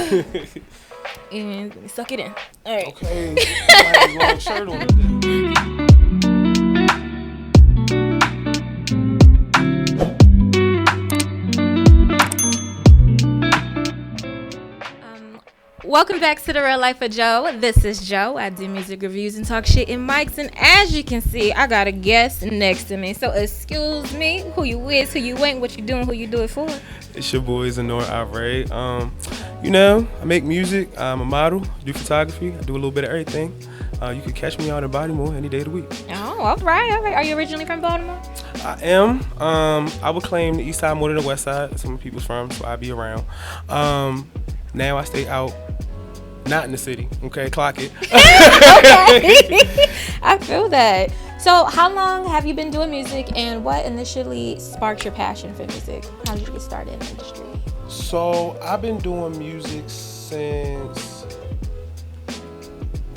And suck it in. All right. Okay. I have a long shirt on today. Welcome back to The Real Life of Joe. This is Joe. I do music reviews and talk shit in mics. And as you can see, I got a guest next to me. So excuse me, who you is, who you ain't, what you doing, who you do it for. It's your boy Zanora Arey. You know, I make music. I'm a model, do photography. I do a little bit of everything. You can catch me out in Baltimore any day of the week. Oh, all right. Are you originally from Baltimore? I am. I would claim the east side more than the west side. That's where my people's from, so I be around. Now I stay out, not in the city. Okay, clock it. Okay. I feel that. So how long have you been doing music, and what initially sparked your passion for music? How did you get started in the industry? So I've been doing music since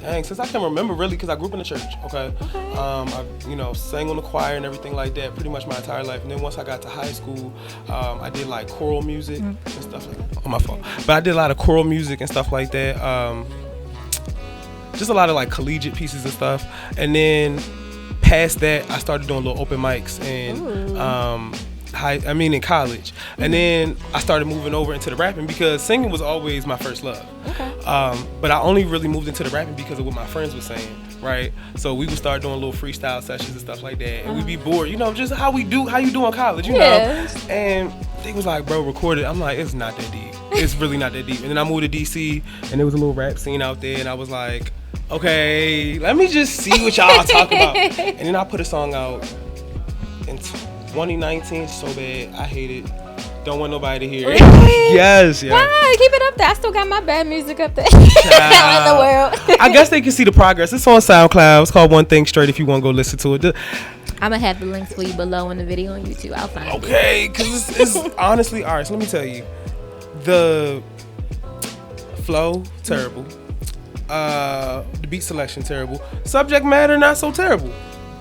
I can remember, really, because I grew up in the church. Okay. I sang on the choir and everything like that pretty much my entire life. And then once I got to high school, I did like choral music and stuff like that. Oh, my fault. But I did a lot of choral music and stuff like that. Just a lot of like collegiate pieces and stuff. And then past that, I started doing little open mics and in college. And then I started moving over into the rapping because singing was always my first love. Okay. But I only really moved into the rapping because of what my friends were saying, right? So we would start doing little freestyle sessions and stuff like that. And we'd be bored, just how you do in college, you know? And they was like, bro, record it. I'm like, it's not that deep. It's really not that deep. And then I moved to DC and there was a little rap scene out there and I was like, okay, let me just see what y'all talk about. And then I put a song out in 2019, so bad, I hate it. Don't want nobody to hear it. Really? Yes, yeah. Why? Keep it up there. I still got my bad music up there. In the world. I guess they can see the progress. It's on SoundCloud. It's called One Thing Straight if you want to go listen to it. I'm going to have the links for you below in the video on YouTube. I'll find it. Okay, because it's honestly, all right, so let me tell you. The flow, terrible. The beat selection, terrible. Subject matter, not so terrible.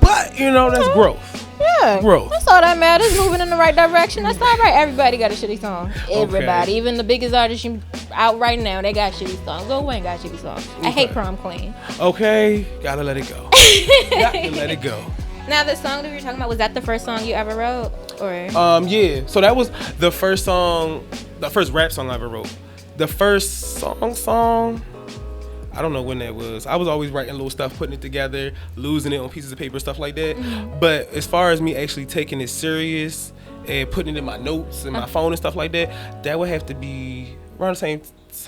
But, that's growth. Yeah, growth. That's all that matters. Moving in the right direction. That's all right. Everybody got a shitty song. Everybody, even the biggest artists out right now, they got shitty songs. Lil Wayne got shitty songs. Okay. I hate Prom Queen. Okay, gotta let it go. Gotta let it go. Now, the song that we were talking about, was that the first song you ever wrote, or? Yeah. So that was the first song, the first rap song I ever wrote. The first song. I don't know when that was. I was always writing little stuff, putting it together, losing it on pieces of paper, stuff like that. Mm-hmm. But as far as me actually taking it serious and putting it in my notes and my phone and stuff like that, that would have to be around the same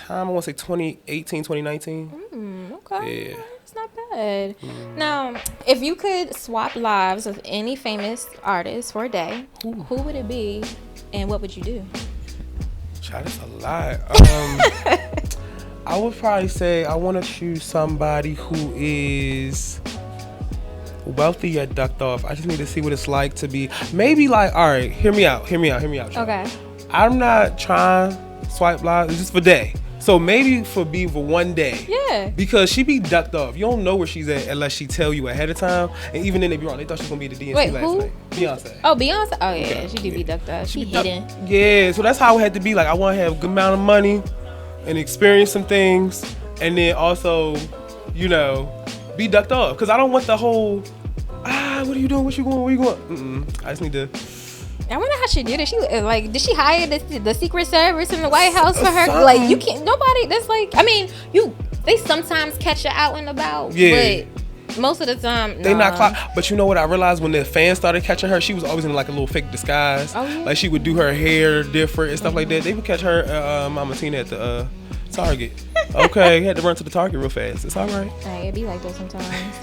time. I want to say 2018, 2019. Okay. Yeah. That's not bad. Now, if you could swap lives with any famous artist for a day, who would it be and what would you do? Child, that's a lot. I would probably say I want to choose somebody who is wealthy yet ducked off. I just need to see what it's like to be. Maybe like, all right, hear me out. Okay. I'm not trying to swipe lives. It's just for day. So maybe for one day. Yeah. Because she be ducked off. You don't know where she's at unless she tell you ahead of time. And even then they be wrong. They thought she was going to be at the DNC last night. Beyonce. Oh, Beyonce? Oh, yeah. Okay. She do be ducked off. She hidden. Yeah. So that's how it had to be. Like, I want to have a good amount of money and experience some things, and then also, be ducked off. Because I don't want the whole, what are you doing? Where you going? I just need to. I wonder how she did it. Did she hire the Secret Service in the White House for her? Like, you can't, nobody, that's like, they sometimes catch her out and about. Yeah. But most of the time, they not clock. But you know what I realized when the fans started catching her, she was always in like a little fake disguise. Oh, yeah? Like she would do her hair different and stuff like that. They would catch her, Mama Tina at the Target. Okay, had to run to the Target real fast. It's all right. It be like that sometimes.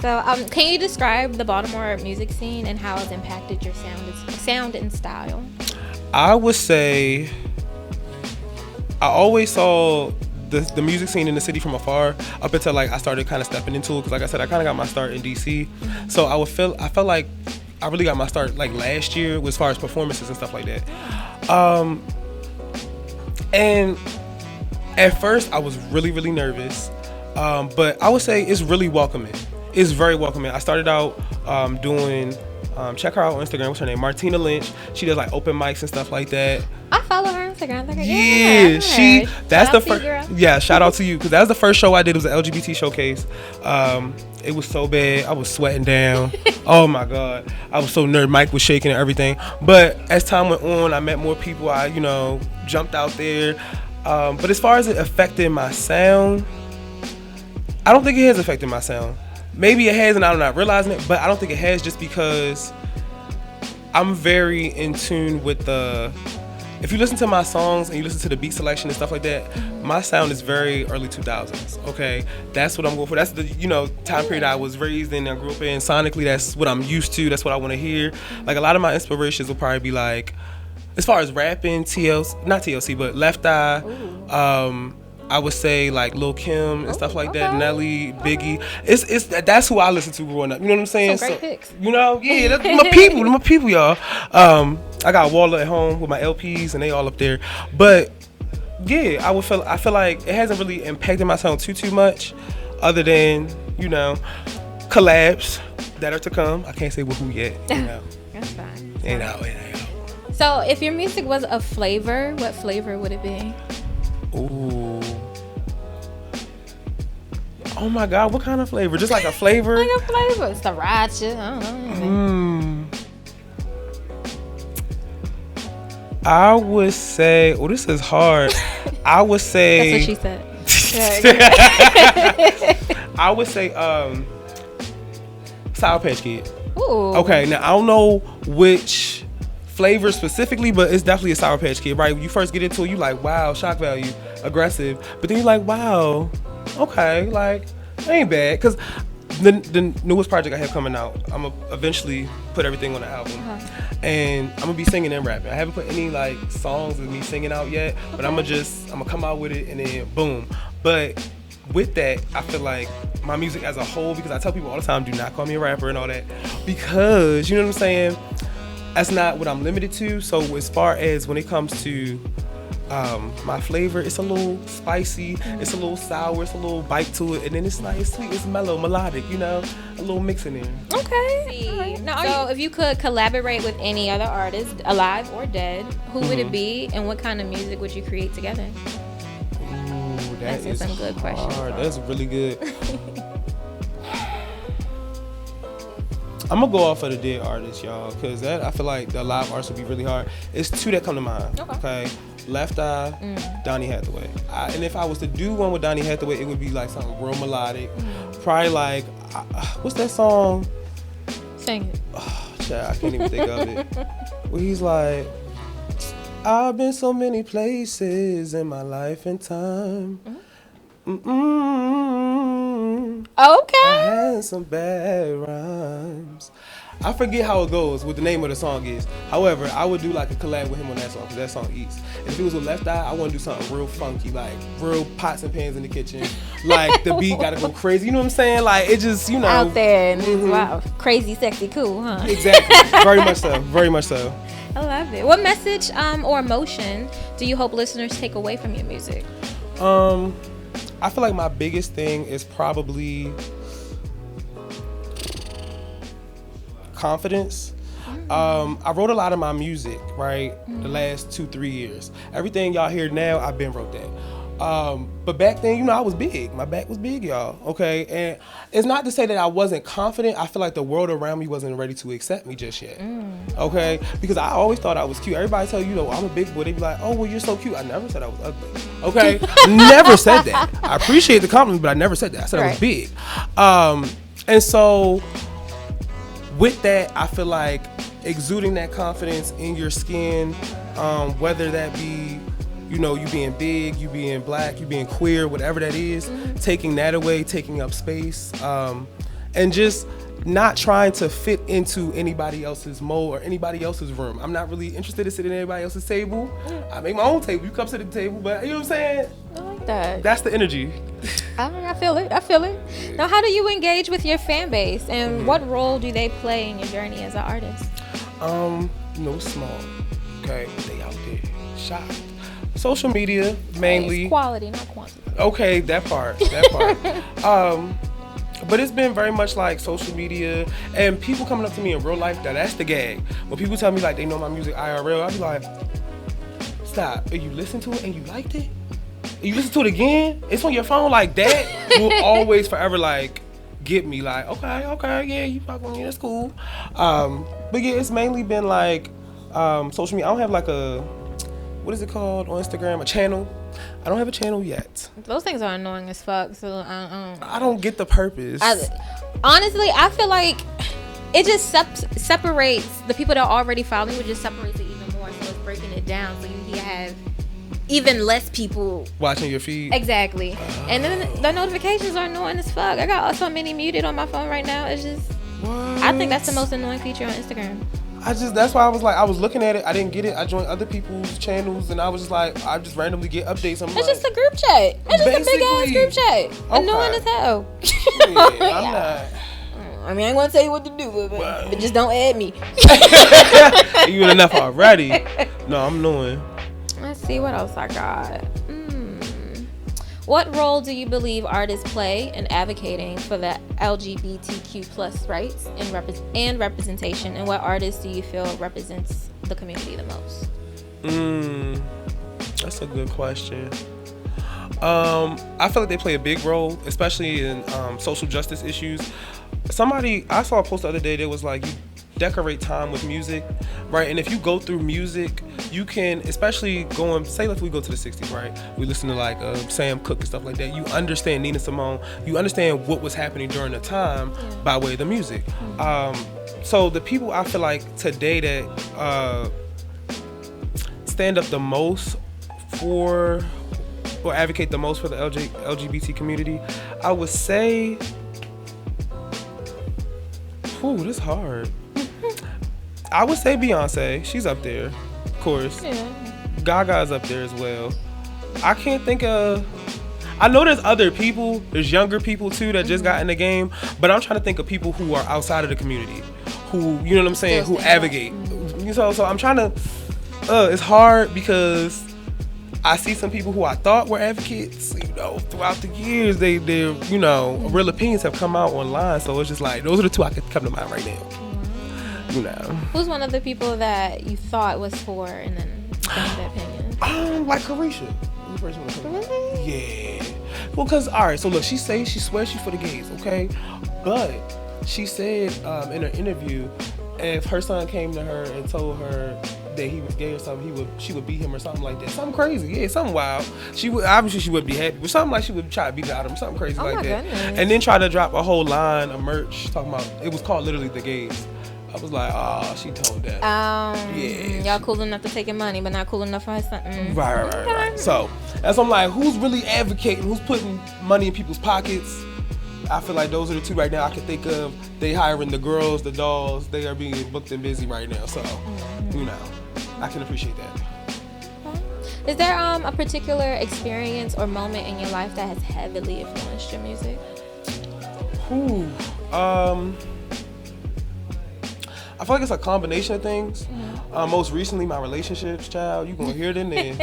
So, can you describe the Baltimore music scene and how it's impacted your sound and style? I would say I always saw the music scene in the city from afar up until like I started kind of stepping into it, because like I said, I kind of got my start in DC. So I felt like I really got my start like last year as far as performances and stuff like that. And at first I was really, really nervous, but I would say it's really welcoming. It's very welcoming. I started out doing Check her out on Instagram. What's her name? Martina Lynch. She does like open mics and stuff like that. I follow her on Instagram. That's the first. Yeah, shout out to you, because that's the first show I did. It was an LGBT showcase. It was so bad. I was sweating down. Oh my God, I was so nervous. Mike was shaking and everything. But as time went on, I met more people. I jumped out there. But as far as it affecting my sound, I don't think it has affected my sound. Maybe it has and I'm not realizing it, but I don't think it has, just because I'm very in tune with if you listen to my songs and you listen to the beat selection and stuff like that, my sound is very early 2000s, okay? That's what I'm going for. That's the, time period I was raised in and grew up in. Sonically, that's what I'm used to. That's what I want to hear. Like, a lot of my inspirations will probably be like, as far as rapping, not TLC, but Left Eye, I would say like Lil Kim and stuff like that, Nelly, Biggie. It's that's who I listened to growing up. You know what I'm saying? Some great picks. Yeah, that's my people. My people, y'all. I got Waller at home with my LPs, and they all up there. But yeah, I feel like it hasn't really impacted my sound too much, other than collabs that are to come. I can't say with who yet. That's fine. Ain't out. So, if your music was a flavor, what flavor would it be? Ooh. Oh my God, what kind of flavor? Just like a flavor? Like a flavor. It's the ratchet. I don't know. I would say, this is hard. I would say. That's what she said. I would say Sour Patch Kid. Ooh. Okay, now I don't know which flavor specifically, but it's definitely a Sour Patch Kid, right? When you first get into it, you like, wow, shock value, aggressive. But then you're like, wow, okay, like, ain't bad. Because the newest project I have coming out, I'm going to eventually put everything on the album. And I'm going to be singing and rapping. I haven't put any, like, songs of me singing out yet, but I'm going to come out with it and then boom. But with that, I feel like my music as a whole, because I tell people all the time, do not call me a rapper and all that, because, you know what I'm saying? That's not what I'm limited to. So as far as when it comes to my flavor, it's a little spicy, it's a little sour, it's a little bite to it, and then it's nice, sweet, it's mellow, melodic, a little mix in there. Okay. Right. Now, so if you could collaborate with any other artist, alive or dead, who would it be, and what kind of music would you create together? Ooh, that's some good questions. That's really good. I'm gonna go off of the dead artists, y'all, because I feel like the live artists would be really hard. It's two that come to mind. Okay. Left Eye, Donny Hathaway. And if I was to do one with Donny Hathaway, it would be like something real melodic. Probably like, what's that song? Sing it. Oh, child, I can't even think of it. Where he's like, I've been so many places in my life and time. Okay. I had some bad rhymes. I forget how it goes, what the name of the song is. However, I would do like a collab with him on that song, because that song eats. If it was with Left Eye, I want to do something real funky, like real pots and pans in the kitchen. Like the beat gotta go crazy, you know what I'm saying? Like it just, out there and wow, crazy, sexy, cool, huh? Exactly. Very much so. Very much so. I love it. What message or emotion do you hope listeners take away from your music? I feel like my biggest thing is probably confidence. I wrote a lot of my music, right, the last 2-3 years. Everything y'all hear now, I've been wrote that. But back then, I was big. My back was big, y'all, okay? And it's not to say that I wasn't confident. I feel like the world around me wasn't ready to accept me just yet, okay? Because I always thought I was cute. Everybody tell you, I'm a big boy. They be like, oh, well, you're so cute. I never said I was ugly, okay? Never said that. I appreciate the compliment, but I never said that. I said I was big. And so with that, I feel like exuding that confidence in your skin, whether that be you being big, you being black, you being queer, whatever that is, taking that away, taking up space, and just not trying to fit into anybody else's mold or anybody else's room. I'm not really interested in sitting at anybody else's table. I make my own table. You come sit at the table, but you know what I'm saying? I like that. That's the energy. I feel it. Now, how do you engage with your fan base, and what role do they play in your journey as an artist? Small. Okay, they out there shocked. Social media mainly. It's quality, not quantity. Okay, that part. But it's been very much like social media and people coming up to me in real life. That's the gag. When people tell me like they know my music IRL, I be like, stop. And you listen to it and you liked it? And you listen to it again? It's on your phone like that? Will always forever like get me like, okay, yeah, you fuck with me, that's cool. But yeah, it's mainly been like social media. I don't have like a, what is it called on Instagram? A channel. I don't have a channel yet. Those things are annoying as fuck. So I don't get the purpose. Honestly, I feel like it just separates the people that are already following. It just separates it even more. So it's breaking it down. So you have even less people watching your feed. Exactly. And then the notifications are annoying as fuck. I got so many muted on my phone right now. It's just, what? I think that's the most annoying feature on Instagram. That's why I was looking at it. I didn't get it. I joined other people's channels and I was just like, I just randomly get updates. It's just a group chat. It's just a big ass group chat. Okay. Annoying as hell. Yeah, I'm not. I mean, I ain't gonna tell you what to do, but just don't add me. You enough already. No, I'm knowing. Let's see what else I got. What role do you believe artists play in advocating for the LGBTQ plus rights and representation, and what artists do you feel represents the community the most? That's a good question. I feel like they play a big role, especially in social justice issues. I saw a post the other day that was like, you decorate time with music, right? And if you go through music, you can, especially say like we go to the 60s, right? We listen to like Sam Cooke and stuff like that. You understand Nina Simone. You understand what was happening during the time by way of the music. So the people I feel like today that stand up the most for or advocate the most for the LGBT community, I would say, this is hard. I would say Beyonce. She's up there, of course. Yeah. Gaga's up there as well. I can't think of... I know there's other people. There's younger people, too, that just got in the game. But I'm trying to think of people who are outside of the community. Who, you know what I'm saying, who advocate. So I'm trying to... it's hard because I see some people who I thought were advocates, throughout the years. Their real opinions have come out online. So it's just like, those are the two I could come to mind right now. Who's one of the people that you thought was for and then changed their opinion? Like Carisha. Really? Yeah. Well, because, all right, so look, she swears she's for the gays, okay? But she said in her interview, if her son came to her and told her that he was gay or something, she would beat him or something like that. Something crazy, yeah, something wild. She would be happy, but something like she would try to beat out him, something crazy like that. Goodness. And then try to drop a whole line of merch talking about, it was called literally The Gays. I was like, she told that. Yeah. Y'all cool enough to take your money, but not cool enough for her son. Right. So, that's I'm like, who's really advocating? Who's putting money in people's pockets? I feel like those are the two right now I can think of. They hiring the girls, the dolls. They are being booked and busy right now. So, I can appreciate that. Is there a particular experience or moment in your life that has heavily influenced your music? I feel like it's a combination of things. Most recently, my relationships, child. You gonna hear it in there.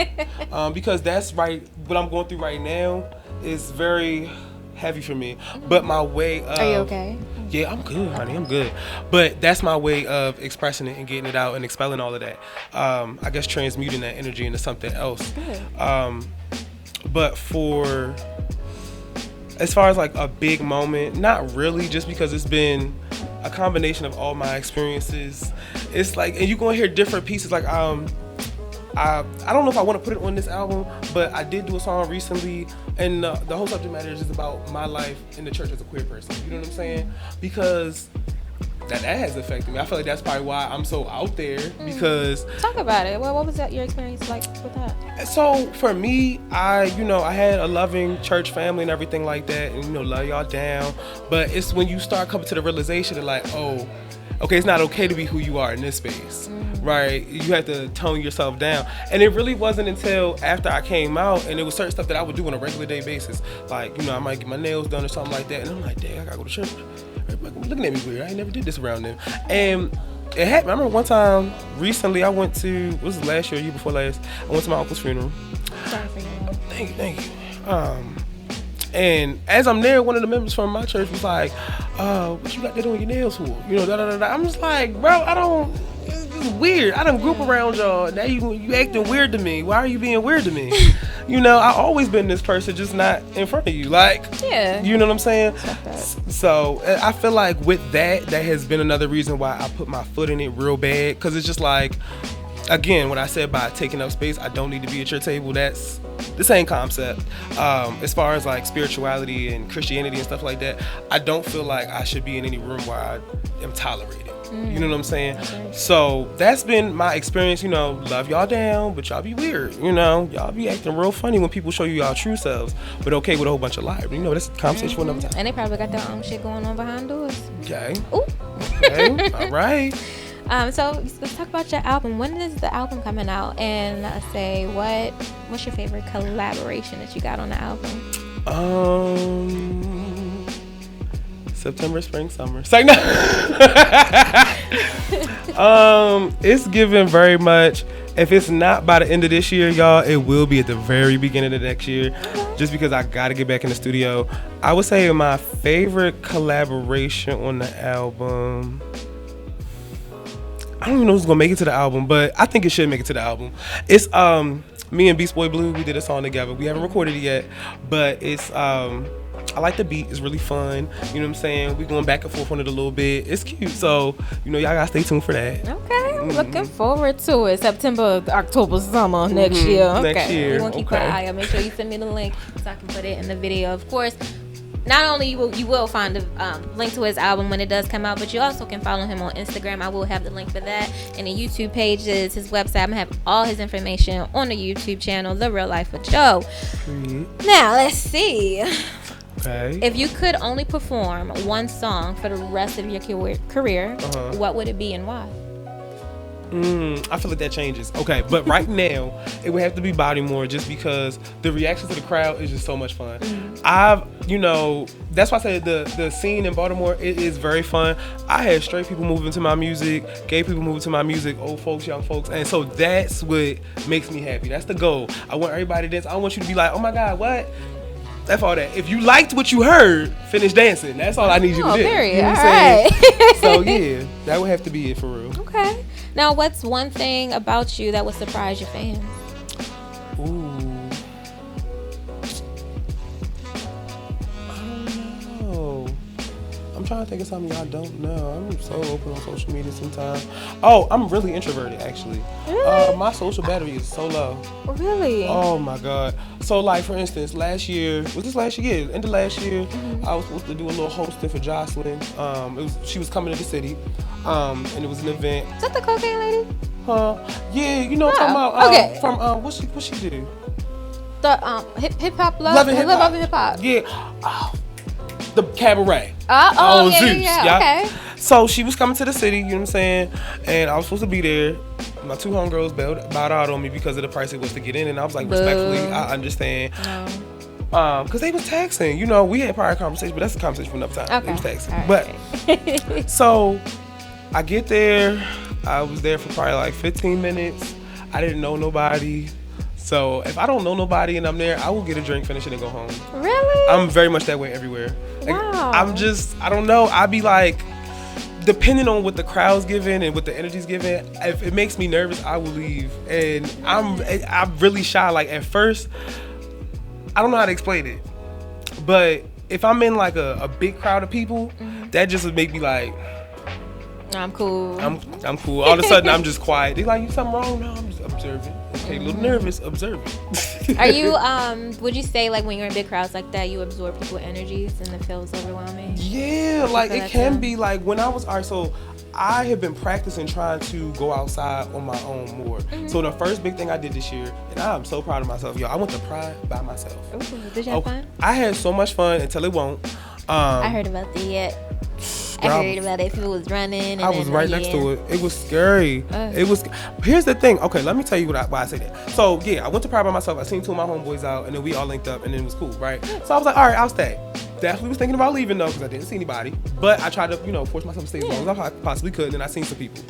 Because that's right. What I'm going through right now is very heavy for me. But my way of... Are you okay? Yeah, I'm good, honey. I'm good. But that's my way of expressing it and getting it out and expelling all of that. I guess transmuting that energy into something else. Good. But for... As far as like a big moment, not really, just because it's been a combination of all my experiences. It's like, and you're gonna hear different pieces. Like, I don't know if I want to put it on this album, but I did do a song recently, and the whole subject matter is just about my life in the church as a queer person. You know what I'm saying? Because that has affected me. I feel like that's probably why I'm so out there, because... Talk about it. Well, what was your experience like with that? So, for me, I had a loving church family and everything like that, and, love y'all down. But it's when you start coming to the realization that, like, okay, it's not okay to be who you are in this space, right? You have to tone yourself down. And it really wasn't until after I came out, and there was certain stuff that I would do on a regular day basis. Like, I might get my nails done or something like that, and I'm like, dang, I gotta go to church. Everybody looking at me weird. I never did this around them. And it happened. I remember one time recently I went to, what was it, last year before last? I went to my uncle's funeral. Sorry for you. Thank you. And as I'm there, one of the members from my church was like, what you got there doing your nails for? You know, da da da da. I'm just like, bro, I don't. It's weird. I done grew up around y'all. Now you acting weird to me. Why are you being weird to me? You know, I always been this person, just not in front of you. Like, yeah, you know what I'm saying? So I feel like with that has been another reason why I put my foot in it real bad. Because it's just like, again, what I said by taking up space, I don't need to be at your table. That's the same concept. As far as like spirituality and Christianity and stuff like that, I don't feel like I should be in any room where I am tolerated. You know what I'm saying? Okay. So that's been my experience. You know, love y'all down, but y'all be weird. You know, y'all be acting real funny when people show you y'all true selves, but okay with a whole bunch of lies. You know, that's a conversation for another time. And they probably got their own shit going on behind doors. Okay. Ooh. Okay. All right. So let's talk about your album. When is the album coming out? And say what's your favorite collaboration that you got on the album? September, spring, summer. It's like, no. It's given very much. If it's not by the end of this year, y'all, it will be at the very beginning of next year. Just because I got to get back in the studio. I would say my favorite collaboration on the album, I don't even know who's gonna make it to the album, but I think it should make it to the album. It's me and Beast Boy Blue. We did a song together. We haven't recorded it yet, but it's I like the beat. It's really fun. You know what I'm saying? We going back and forth on it a little bit. It's cute. So, you know, y'all gotta stay tuned for that. Okay. Looking forward to it. September, October, summer next year. Okay. Next year. We're gonna keep an eye out. Make sure you send me the link so I can put it in the video. Of course, not only you will find the link to his album when it does come out, but you also can follow him on Instagram. I will have the link for that. And the YouTube pages, his website. I'm going to have all his information on the YouTube channel, The Real Life of Joe. Now, let's see. Okay. If you could only perform one song for the rest of your career, what would it be and why? I feel like that changes. Okay, but right now it would have to be Baltimore, just because the reaction to the crowd is just so much fun. That's why I said the scene in Baltimore, it is very fun. I had straight people moving to my music, gay people moving to my music, old folks, young folks, and so that's what makes me happy. That's the goal. I want everybody to dance. I want you to be like, oh my God, what? That's all that. If you liked what you heard, finish dancing. That's all I need you to do. Period. You know what I'm saying? So yeah, that would have to be it for real. Okay. Now, what's one thing about you that would surprise your fans? Ooh. I don't know. I'm trying to think of something y'all don't know. I'm so open on social media sometimes. Oh, I'm really introverted, actually. Really? My social battery is so low. Really? Oh my God. So like, for instance, last year, was this last year? Yeah, end of last year, I was supposed to do a little hosting for Jocelyn. She was coming to the city, and it was an event. Is that the cocaine lady? Yeah, you know what I'm talking about. Okay. From what she do? The hip hop love and hip hop. Yeah. Oh, the cabaret. Yeah. Okay. So she was coming to the city, you know what I'm saying? And I was supposed to be there. My two homegirls bowed out on me because of the price it was to get in, and I was like, respectfully, I understand. Because they was taxing. You know, we had prior conversations, but that's a conversation for another time. Okay. It was taxing. Right. But so I get there. I was there for probably like 15 minutes. I didn't know nobody. So if I don't know nobody and I'm there, I will get a drink, finish it, and go home. Really? I'm very much that way everywhere. Like, wow. I don't know. I be like, depending on what the crowd's giving and what the energy's giving, if it makes me nervous, I will leave. And I'm really shy. Like at first, I don't know how to explain it, but if I'm in like a big crowd of people, that just would make me like, I'm cool. I'm cool. All of a sudden, I'm just quiet. They like, you something wrong? No, I'm just observing. Okay, a little nervous, observing. Are you, would you say like when you're in big crowds like that, you absorb people's energies and it feels overwhelming? Yeah, like it can be like when I was, all right, so I have been practicing trying to go outside on my own more. So the first big thing I did this year, and I'm so proud of myself, I went to Pride by myself. Ooh, did you have fun? I had so much fun until it won't. I heard about the I heard about it. People was running. And I was right next to it. It was scary. It was. Here's the thing. Okay, let me tell you why I say that. So yeah, I went to Pride by myself. I seen two of my homeboys out, and then we all linked up, and then it was cool, right? So I was like, all right, I'll stay. Definitely was thinking about leaving though, because I didn't see anybody. But I tried to, force myself to stay as long as I possibly could. And then I seen some people.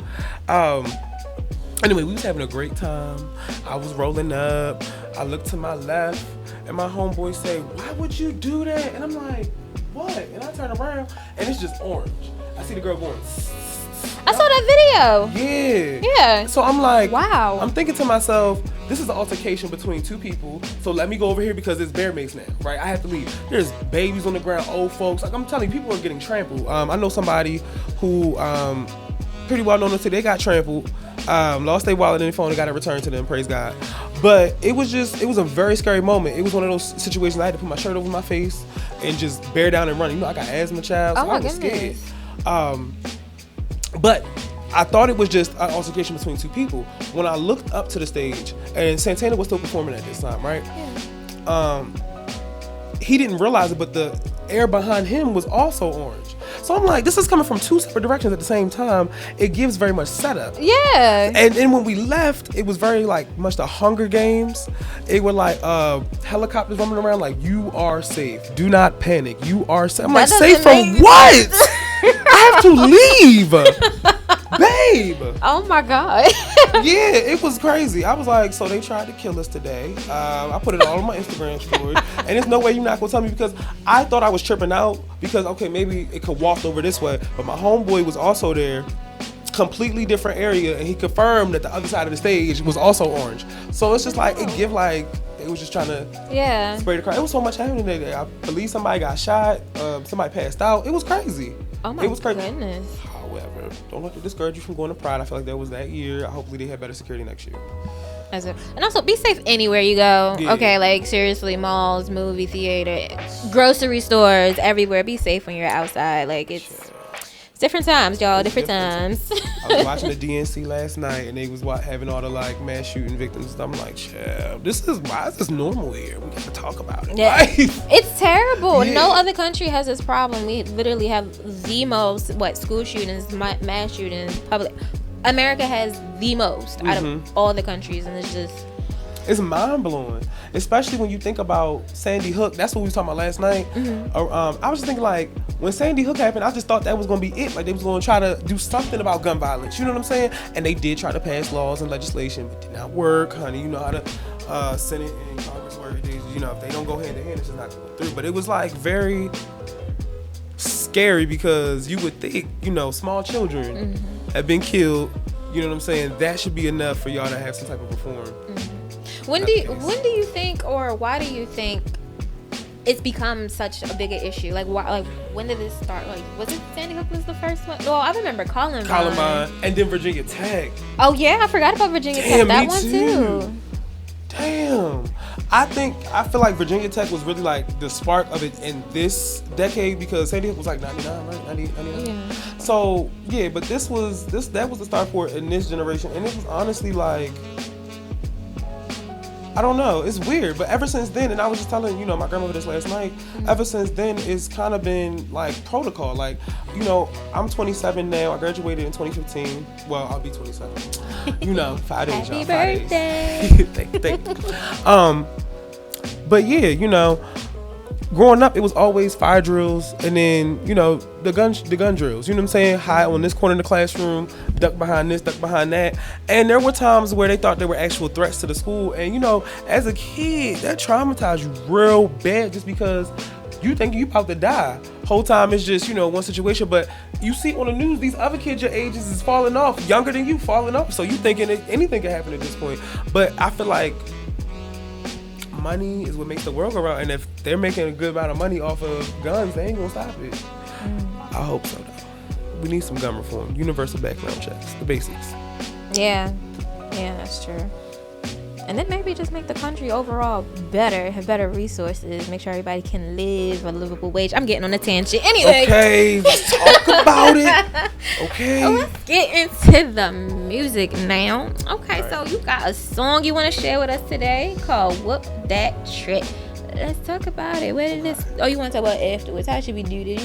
Anyway, we was having a great time. I was rolling up. I looked to my left, and my homeboy said, "Why would you do that?" And I'm like, "What?" And I turn around, and it's just orange. I see the girl going. I saw that video. Yeah. Yeah. So I'm like, wow. I'm thinking to myself, this is an altercation between two people. So let me go over here because it's bear mace now, right? I have to leave. There's babies on the ground, old folks. Like I'm telling you, people are getting trampled. I know somebody who pretty well known today. They got trampled. Lost their wallet and their phone and got it returned to them, praise God. But it was a very scary moment. It was one of those situations I had to put my shirt over my face and just bear down and run. You know, I got asthma, child, so I was scared. But I thought it was just an altercation between two people. When I looked up to the stage, and Santana was still performing at this time, right? Yeah. He didn't realize it, but the air behind him was also orange. So I'm like, this is coming from two separate directions at the same time. It gives very much setup. Yeah. And then when we left, it was very like much the Hunger Games. It were like helicopters roaming around like, you are safe. Do not panic. You are safe. I'm like, safe from what? I have to leave. Babe. Oh my God. Yeah, it was crazy. I was like, so they tried to kill us today. I put it all on my Instagram story. And there's no way you're not going to tell me because I thought I was tripping out because, okay, maybe it could waft over this way. But my homeboy was also there, completely different area. And he confirmed that the other side of the stage was also orange. So it's just like, it give like, they was just trying to spray the crowd. It was so much happening today. I believe somebody got shot. Somebody passed out. It was crazy. Oh my goodness. However, don't let it discourage you from going to Pride. I feel like that was that year. Hopefully they have better security next year. And also be safe anywhere you go. Yeah. Okay, like seriously, malls, movie theater, grocery stores, everywhere. Be safe when you're outside. Like it's different times, y'all. Different times. I was watching the DNC last night, and they was having all the like mass shooting victims. I'm like, child, why is this normal here? We got to talk about it. Yeah, it's terrible. Yeah. No other country has this problem. We literally have the most school shootings, mass shootings, public. America has the most out of all the countries, and it's mind blowing, especially when you think about Sandy Hook. That's what we was talking about last night. I was just thinking like when Sandy Hook happened, I just thought that was gonna be it. Like they was gonna try to do something about gun violence. You know what I'm saying? And they did try to pass laws and legislation, but it did not work, honey. You know how the Senate and Congress work. You know, if they don't go hand in hand, it's just not gonna go through. But it was like very scary because you would think, you know, small children have been killed. You know what I'm saying? That should be enough for y'all to have some type of reform. When do you think, or why do you think it's become such a bigger issue? Like, why? Like, when did this start? Like, was it Sandy Hook was the first one? Well, I remember Columbine, and then Virginia Tech. Oh yeah, I forgot about Virginia Tech. That one too. Damn. I feel like Virginia Tech was really like the spark of it in this decade because Sandy Hook was like 99, right? 98, 99. Yeah. So yeah, but that was the start for it in this generation, and it was honestly like, I don't know, it's weird, but ever since then, and I was just telling, you know, my grandmother this last night, ever since then, it's kind of been like protocol. Like, you know, I'm 27 now. I graduated in 2015. Well, I'll be 27. You know, 5 days, Happy y'all. 5 birthday. days. Thank you. But yeah, you know, growing up, it was always fire drills, and then, you know, the gun drills. You know what I'm saying? Hide on this corner of the classroom, duck behind this, duck behind that. And there were times where they thought they were actual threats to the school. And, you know, as a kid, that traumatized you real bad just because you think you about to die. Whole time it's just, you know, one situation. But you see on the news, these other kids your ages is falling off, younger than you, falling off. So you thinking anything can happen at this point. But I feel like money is what makes the world go round, and if they're making a good amount of money off of guns, they ain't gonna stop it. I hope so though. We need some gun reform, universal background checks, the basics. Yeah, that's true. And then maybe just make the country overall better, have better resources, make sure everybody can live a livable wage. I'm getting on a tangent anyway. Okay, let's talk about it. Okay. Let's get into the music now. Okay, right. So you got a song you want to share with us today called Whoop That Trick. Let's talk about it. Where did this? Oh, you want to talk about it afterwards? How should we do this?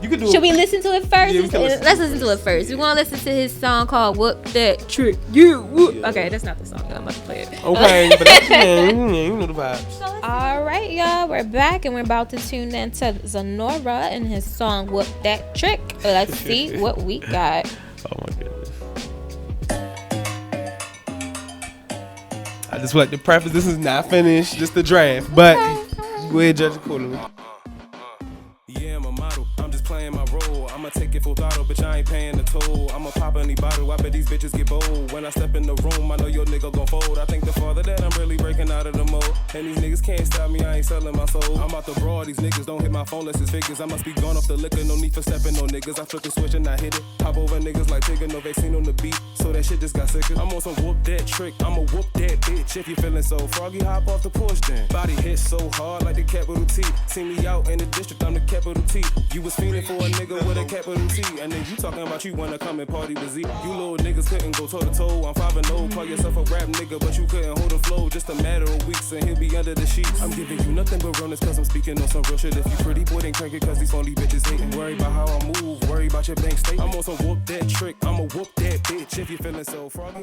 Should we listen to it first? Yeah, let's listen to it first. We want to listen to his song called Whoop That Trick. You whoop. Yeah. Okay, that's not the song. I'm about to play it. Okay, but that's you know the vibes. All right, y'all. We're back and we're about to tune in to Zanora and his song Whoop That Trick. Let's see what we got. Oh my goodness. just would like to preface, this is not finished, just the draft. But go ahead, judge accordingly. Yeah, I'm a model. I'm just playing my role. I'ma take it full throttle, bitch. I ain't paying the toll. I'ma pop any bottle. I bet these bitches get bold. When I step in the room, I know your nigga gon' fold. I think the father that I'm really breaking out of the mold. And these niggas can't stop me. I ain't selling my soul. I'm out the broad. These niggas don't hit my phone unless it's figures. I must be gone off the liquor. No need for stepping on niggas. I flip the switch and I hit it. Pop over niggas like Tigger. No vaccine on the beat. So that shit just got sicker. I'm on some whoop that trick. I'ma whoop that bitch. If you feeling so froggy, hop off the porch then. Body hit so hard like the capital T. See me out in the district. I'm the capital T. You was feeling for a nigga with a capital T. And then you talking about you wanna come and party with Z. You little niggas couldn't go toe to toe. I'm 5-0. Call yourself a rap nigga, but you couldn't hold the flow. Just a matter of weeks and he'll be under the sheets. I'm giving you nothing but realness cause I'm speaking on some real shit. If you pretty boy, then crank it cause these phony bitches hating. Worry about how I move, worry about your bank statement. I'm on some whoop that trick. I'ma whoop that bitch if you feeling so froggy.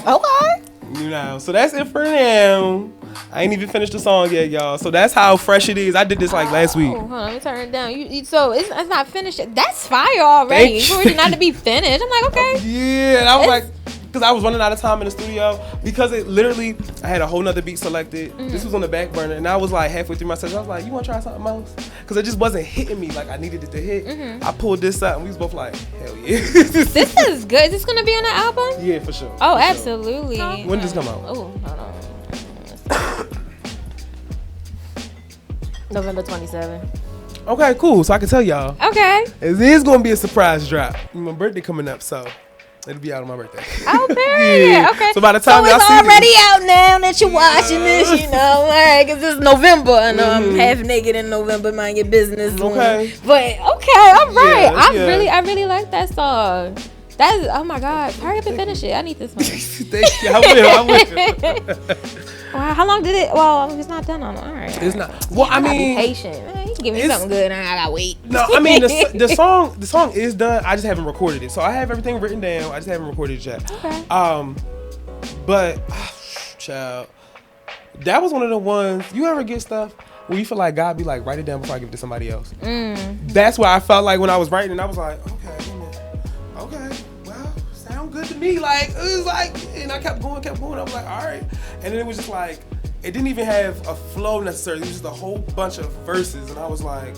Okay. You know, so that's it for now. I ain't even finished the song yet, y'all. So that's how fresh it is. I did this like last week. Hold on, let me turn it down. So it's not finished yet. That's fire already. For it not to be finished. I'm like, okay. Yeah, and I was like, because I was running out of time in the studio because it literally, I had a whole nother beat selected. Mm-hmm. This was on the back burner, and I was like halfway through my session. I was like, you want to try something else? Because it just wasn't hitting me like I needed it to hit. Mm-hmm. I pulled this out, and we was both like, hell yeah. This is good. Is this going to be on the album? Yeah, for sure. Oh, for absolutely. Sure. When does this come out? Oh, hold on. November 27th. Okay, cool. So I can tell y'all. Okay. It is going to be a surprise drop. My birthday coming up, so it'll be out on my birthday. Oh, period. Yeah. Okay. So by the time y'all it's see already out now that you're watching this, you know, like, because it's November. I know I'm half naked in November, mind your business. Okay. But, okay, all right. Yeah, I really like that song. That's, oh my God. Hurry up and finish it. I need this one. Thank you. I will. Wow, how long did it? Well, it's not done on. All right. It's not. Well, I mean, be patient. Man, you give me something good, and I gotta wait. No, I mean the song is done. I just haven't recorded it, so I have everything written down. I just haven't recorded it yet. Okay. But child, that was one of the ones. You ever get stuff where you feel like God be like, write it down before I give it to somebody else? That's what I felt like when I was writing, and I was like, okay. Sound good to me. Like, it was like, and I kept going. I was like, all right. And then it was just like, it didn't even have a flow necessarily. It was just a whole bunch of verses. And I was like,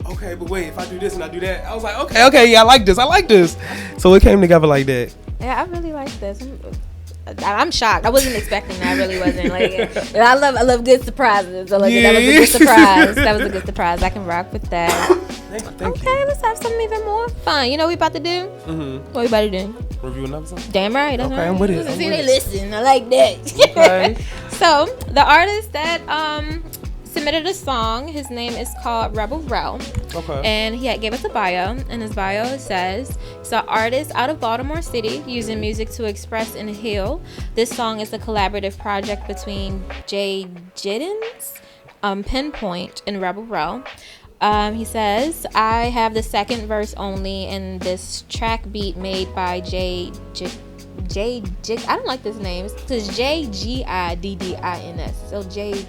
okay, but wait, if I do this and I do that, I was like, okay, yeah, I like this. So it came together like that. Yeah, I really like this. I'm shocked. I wasn't expecting that. I really wasn't. Like, I love good surprises. So, like, that was a good surprise. That was a good surprise. I can rock with that. Thank you. Let's have something even more fun. You know what we about to do? Mm-hmm. What we about to do? Review another song? Damn right. That's okay, right. I'm with it. They listen. I like that. Okay. So, the artist that submitted a song, his name is called Rebel Rell. Okay. And he gave us a bio. In his bio, it says, it's an artist out of Baltimore City using music to express and heal. This song is a collaborative project between Jay Jiddens, Pinpoint, and Rebel Rell. He says, I have the second verse only in this track beat made by I don't like this name. It's Jgiddins. So Jay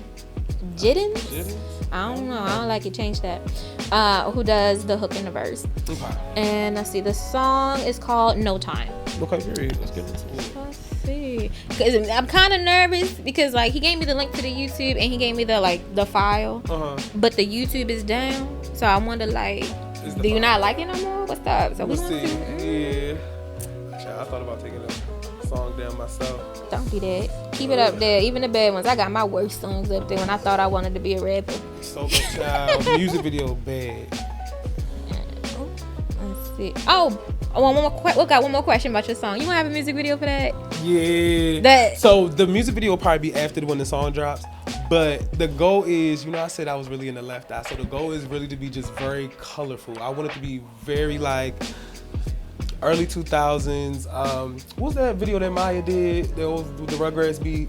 Jiddins? I don't know. I don't like it. Change that. Who does the hook and the verse. Okay. And let's see. The song is called No Time. Okay, period. Let's get into it. Let's see. Cause I'm kind of nervous because like he gave me the link to the YouTube and he gave me the file. But the YouTube is down. So I wonder like, do you not like it no more? What's up? So let's see. Yeah. I thought about taking a song down myself. Don't do that. Keep it up there. Even the bad ones. I got my worst songs up there when I thought I wanted to be a rapper. So child, music video bad. Let's see. Oh, we got one more question about your song. You want to have a music video for that? Yeah. So the music video will probably be after when the song drops. But the goal is, I said I was really in the left eye. So the goal is really to be just very colorful. I want it to be very like early 2000s. What was that video that Maya did? That was with the Rugrats beat.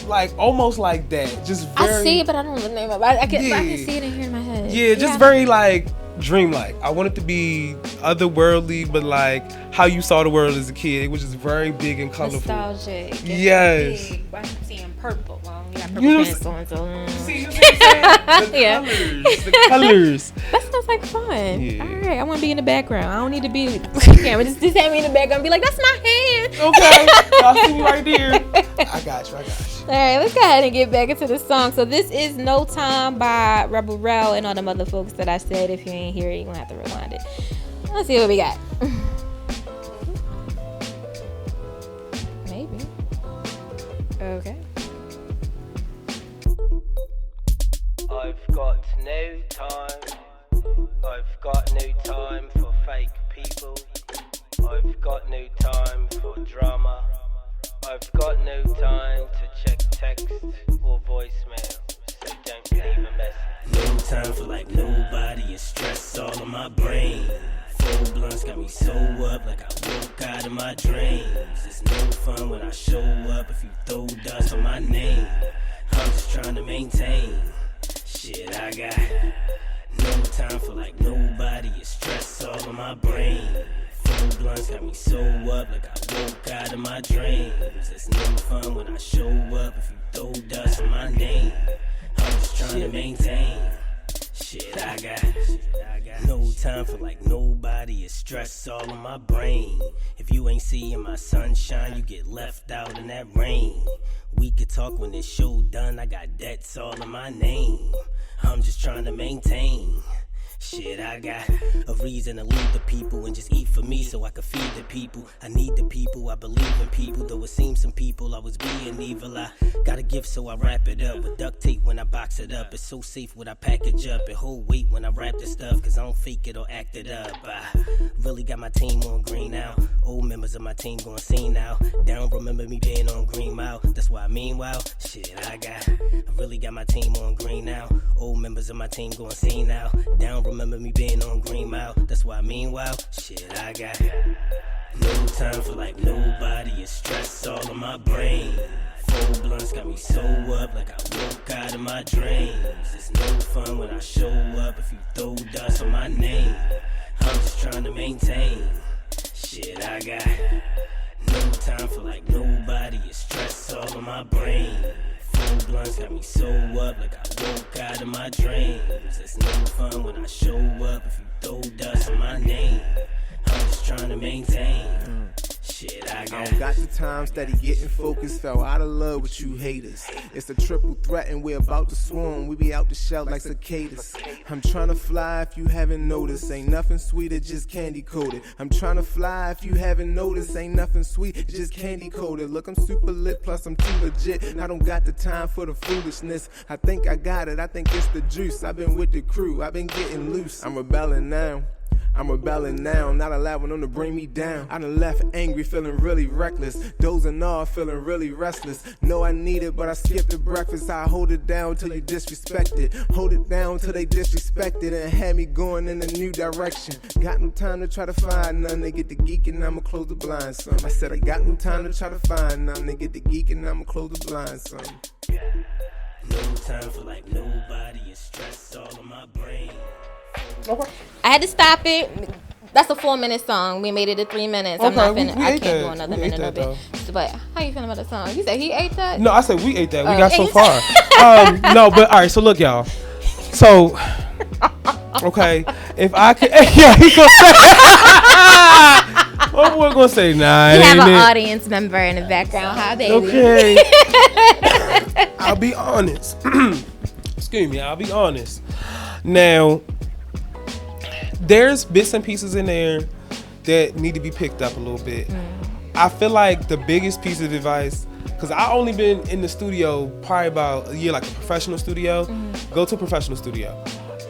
Like almost like that. Just very. I see it, but I don't know the name of it. I can see it in here in my head. Yeah, just very like dreamlike. I want it to be otherworldly, but like how you saw the world as a kid. It was just very big and colorful. Nostalgic. Yes. Big. I'm seeing purple. Well, purple You know pants on. So See, you know what I'm saying? The colors. that sounds like fun. Yeah. All right, I want to be in the background. I don't need to be. Camera, just have me in the background. And be like, that's my hand. Okay, y'all see me right there. I got you. All right, let's go ahead and get back into the song. So this is "No Time" by Rebel Rell and all them other folks that I said. If you ain't hear it, you're gonna have to rewind it. Let's see what we got. Maybe. Okay. I've got no time. I've got no time for fake people. I've got no time for drama. I've got no time to check text or voicemail, so don't leave a message. No time for like nobody, it's stress all in my brain. 4 blunts got me so up like I woke out of my dreams. It's no fun when I show up if you throw dust on my name. I'm just trying to maintain. Shit, I got no time for like nobody, it's stress all in my brain. 4 blunts got me so up like I woke out of my dreams. It's no fun when I show up if you throw dust on my name. I'm just trying to maintain. Shit, I got no time for like nobody, it's stress all in my brain. If you ain't seeing my sunshine, you get left out in that rain. We could talk when this show done, I got debts all in my name. I'm just trying to maintain. Shit, I got a reason to leave the people and just eat for me so I can feed the people. I need the people, I believe in people. Though it seems some people I was being evil. I got a gift so I wrap it up with duct tape when I box it up. It's so safe when I package up. It hold weight when I wrap this stuff cause I don't fake it or act it up. I really got my team on green now. Old members of my team going sing now. They don't remember me being on Green Mile. That's why meanwhile, shit I really got my team on green now. Old members of my team going sing now. They don't remember me being on Green Mile. That's why meanwhile, shit I got no time for like nobody. It's stress all in my brain. 4 blunts got me so up like I woke out of my dreams. It's no fun when I show up if you throw dust on my name. I'm just trying to maintain. Shit I got no time for like nobody. It's stress all in my brain. 4 blunts got me so up like I woke out of my dreams. It's no fun when I show up if you throw dust on my name. I'm just trying to maintain. Shit, I don't got the time, steady getting focused. Fell out of love with you haters. It's a triple threat and we're about to swarm. We be out the shell like cicadas. I'm trying to fly if you haven't noticed. Ain't nothing sweet, it's just candy coated. I'm trying to fly if you haven't noticed. Ain't nothing sweet, it's just candy coated. Look, I'm super lit, plus I'm too legit. I don't got the time for the foolishness. I think I got it, I think it's the juice. I've been with the crew, I've been getting loose. I'm rebelling now. Not allowing them to bring me down. I done left angry, feeling really reckless. Dozing off, feeling really restless. Know I need it, but I skipped the breakfast. I hold it down till you disrespect it. Hold it down till they disrespect it and had me going in a new direction. Got no time to try to find none. They get the geeking, I'ma close the blinds, son. I said I got no time to try to find none. They get the geeking, I'ma close the blinds, son. no time for like nobody. It's stress all in my brain. Okay. I had to stop it. That's a 4-minute song. We made it to 3 minutes. I'm not finna. I can't do another minute of it. But how you feeling about the song? You said he ate that? No, I said we ate that. We got so far. No, but all right. So look, y'all. So, okay, if I could, yeah, he gonna say. My boy gonna say nah. You have an audience member in the background. Hi, baby. Okay. I'll be honest. Excuse me. I'll be honest. Now, there's bits and pieces in there that need to be picked up a little bit. I feel like the biggest piece of advice, because I only been in the studio probably about a year, like a professional studio. Go to a professional studio.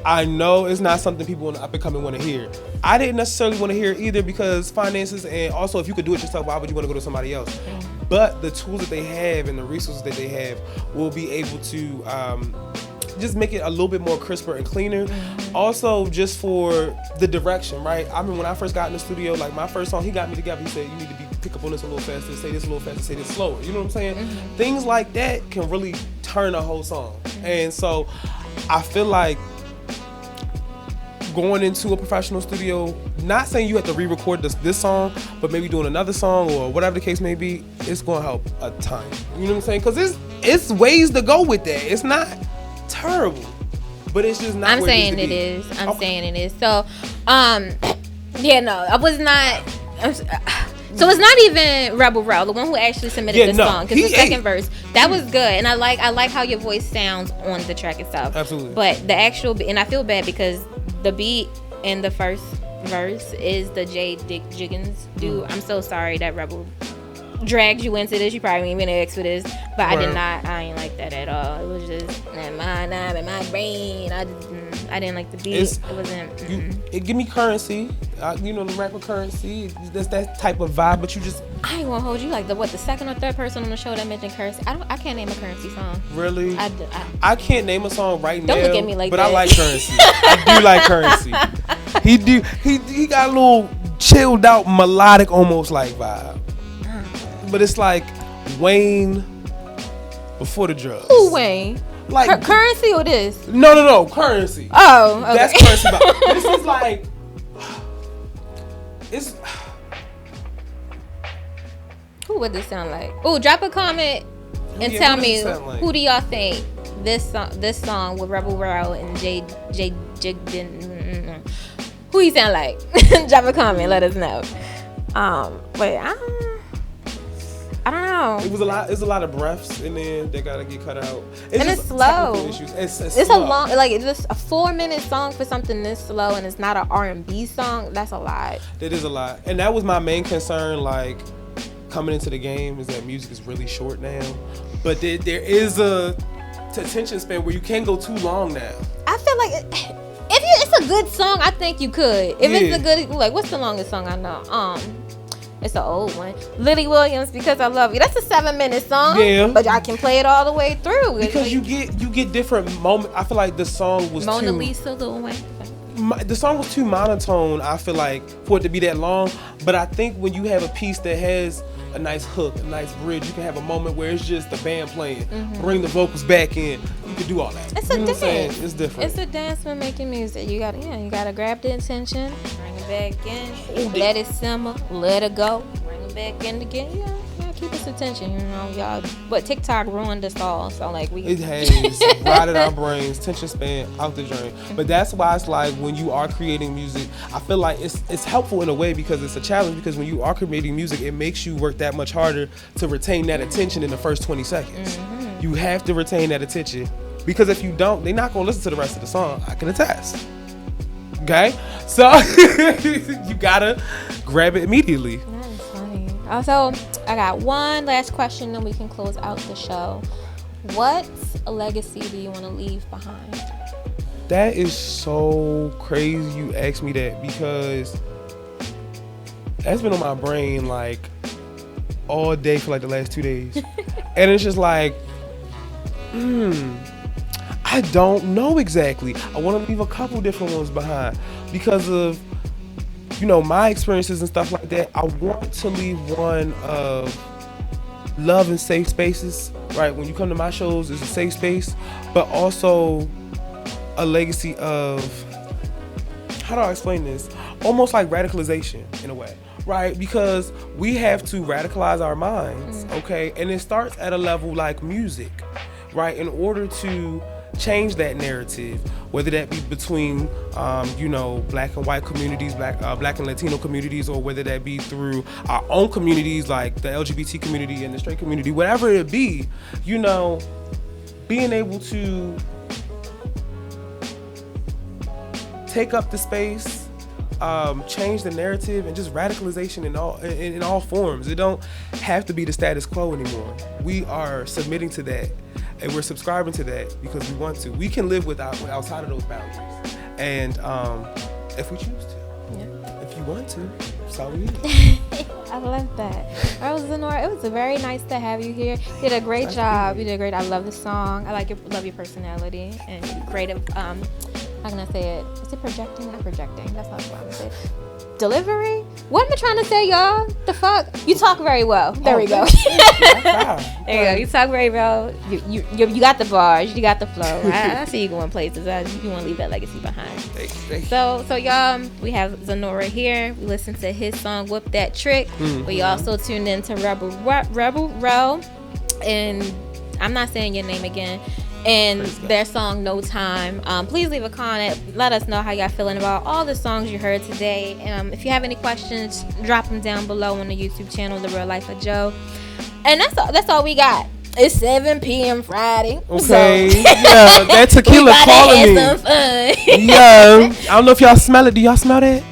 I know it's not something people up and coming want to hear. I didn't necessarily want to hear it either because finances, and also if you could do it yourself, why would you want to go to somebody else? But the tools that they have and the resources that they have will be able to just make it a little bit more crisper and cleaner. Also, just for the direction, right? I mean, when I first got in the studio, like my first song, he got me together. He said, you need to pick up on this a little faster, say this a little faster, say this slower. You know what I'm saying? Things like that can really turn a whole song. And so I feel like going into a professional studio, not saying you have to re-record this song, but maybe doing another song or whatever the case may be, it's going to help a ton. You know what I'm saying? Because it's ways to go with that. It's not terrible, but it's just not. I'm saying it is. I'm saying it is. So, yeah, no, I was not. So it's not even Rebel Rell, the one who actually submitted the song, because the second verse that was good, and I like how your voice sounds on the track itself. Absolutely. But the actual, and I feel bad because the beat in the first verse is the Dick Jiggins dude. I'm so sorry that Rebel dragged you into this. You probably didn't even ask for this, but I did not. I ain't like that at all. It was just in my brain. I didn't like the beat. It wasn't. It give me Currency. The rapper Currency. That's that type of vibe. But you just. I ain't gonna hold you like the second or third person on the show that mentioned Currency. I can't name a Currency song. Really? I can't name a song right now. Don't look at me like but that. But I like Currency. I do like Currency. He got a little chilled out, melodic, almost like vibe. But it's like Wayne before the drugs. Who Wayne? Like Currency or this? No, Currency. Oh, okay. That's Currency. This is like it's. Who would this sound like? Oh, drop a comment and tell me who do y'all think this song with Rebel Rell and J Jigden. Who he sound like? Drop a comment. Let us know. But I don't know. It was a lot. It's a lot of breaths in there that gotta get cut out. It's slow. It's slow. A long, like it's just a 4-minute song for something this slow, and it's not an R&B song. That's a lot. That is a lot, and that was my main concern. Like coming into the game, is that music is really short now, but there is a attention span where you can't go too long now. I feel like it's a good song, I think you could. If it's a good, like, what's the longest song I know? It's an old one. Lily Williams, Because I Love You. That's a 7-minute song. Yeah. But I can play it all the way through. Because you get different moments. I feel like the song was Mona Lisa, Lil Wayne. The song was too monotone, I feel like, for it to be that long. But I think when you have a piece that has a nice hook, a nice bridge, you can have a moment where it's just the band playing, bring the vocals back in. You can do all that. It's a dance. It's different. It's a dance when making music. You gotta grab the attention, bring it back in, let it simmer, let it go, bring it back in again. Yeah, keep its attention, y'all. But TikTok ruined us all, so like it has rotted our brains, attention span out the drain. But that's why it's like when you are creating music, I feel like it's helpful in a way because it's a challenge. Because when you are creating music, it makes you work that much harder to retain that attention in the first 20 seconds. You have to retain that attention because if you don't, they're not gonna listen to the rest of the song. I can attest. Okay, so you gotta grab it immediately. That is funny. Also, I got one last question, and we can close out the show. What legacy do you want to leave behind? That is so crazy you asked me that because that's been on my brain like all day for like the last 2 days. And it's just like, I don't know exactly. I want to leave a couple different ones behind because of, my experiences and stuff like that. I want to leave one of love and safe spaces, right? When you come to my shows, it's a safe space, but also a legacy of, how do I explain this? Almost like radicalization in a way, right? Because we have to radicalize our minds, okay? And it starts at a level like music, right? In order to change that narrative, whether that be between black and white communities, black and Latino communities, or whether that be through our own communities like the LGBT community and the straight community, whatever it be, being able to take up the space, change the narrative, and just radicalization in all forms. It don't have to be the status quo anymore. We are submitting to that. And we're subscribing to that because we want to. We can live outside of those boundaries. And if we choose to. Yeah. If you want to, that's all we need. I love that. Zanora, it was very nice to have you here. You did a great job. You did great. I love the song. I love your personality and creative. How can I say it? Is it projecting? Not projecting. That's not what I'm gonna say. Delivery? What am I trying to say, y'all? The fuck? You talk very well. There we go. There you go. You talk very well. You got the bars. You got the flow. I see you going places. You want to leave that legacy behind. So y'all, we have Zanora here. We listened to his song "Whip That Trick." We also tuned into Rebel Rell, and I'm not saying your name again. And their song No Time. Please leave a comment. Let us know how y'all feeling about all the songs you heard today. If you have any questions, drop them down below on the YouTube channel, The Real Life of Joe. And that's all we got. It's 7 p.m. Friday. Okay. So Yeah, that tequila calling me. Some fun. Yeah. I don't know if y'all smell it. Do y'all smell that?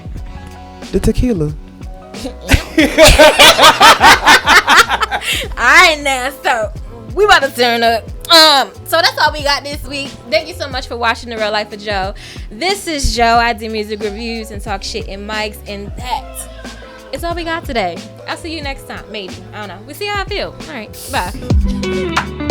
The tequila. Alright now, so we about to turn up. So that's all we got this week. Thank you so much for watching The Real Life of Joe. This is Joe. I do music reviews and talk shit in mics, and that is all we got today. I'll see you next time, maybe. I don't know. We'll see how I feel. Alright, bye.